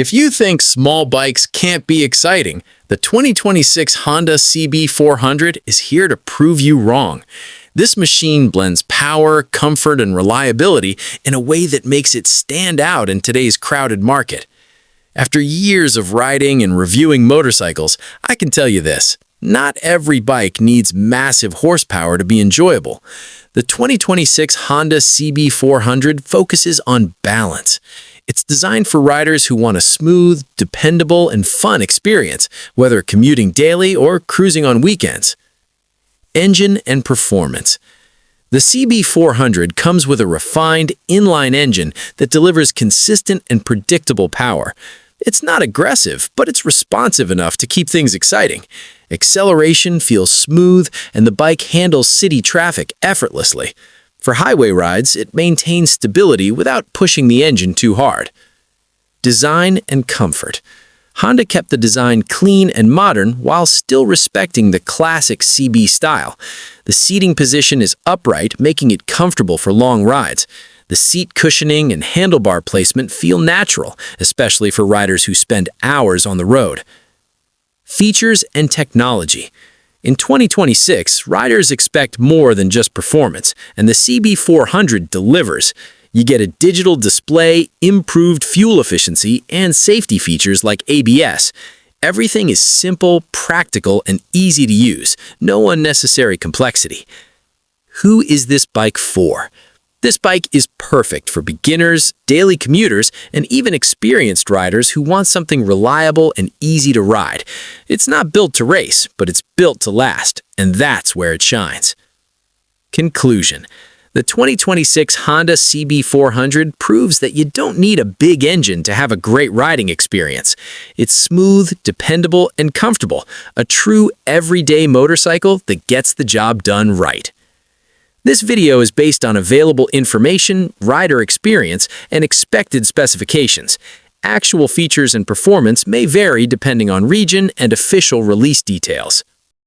If you think small bikes can't be exciting, the 2026 Honda CB400 is here to prove you wrong. This machine blends power, comfort, and reliability in a way that makes it stand out in today's crowded market. After years of riding and reviewing motorcycles, I can tell you this: not every bike needs massive horsepower to be enjoyable. The 2026 Honda CB400 focuses on balance. It's designed for riders who want a smooth, dependable, and fun experience, whether commuting daily or cruising on weekends. Engine and performance. The CB400 comes with a refined, inline engine that delivers consistent and predictable power. It's not aggressive, but it's responsive enough to keep things exciting. Acceleration feels smooth, and the bike handles city traffic effortlessly. For highway rides, it maintains stability without pushing the engine too hard. Design and comfort. Honda kept the design clean and modern while still respecting the classic CB style. The seating position is upright, making it comfortable for long rides. The seat cushioning and handlebar placement feel natural, especially for riders who spend hours on the road. Features and technology. In 2026, riders expect more than just performance, and the CB400 delivers. You get a digital display, improved fuel efficiency, and safety features like ABS. Everything is simple, practical, and easy to use. No unnecessary complexity. Who is this bike for? This bike is perfect for beginners, daily commuters, and even experienced riders who want something reliable and easy to ride. It's not built to race, but it's built to last, and that's where it shines. Conclusion. The 2026 Honda CB400 proves that you don't need a big engine to have a great riding experience. It's smooth, dependable, and comfortable, a true everyday motorcycle that gets the job done right. This video is based on available information, rider experience, and expected specifications. Actual features and performance may vary depending on region and official release details.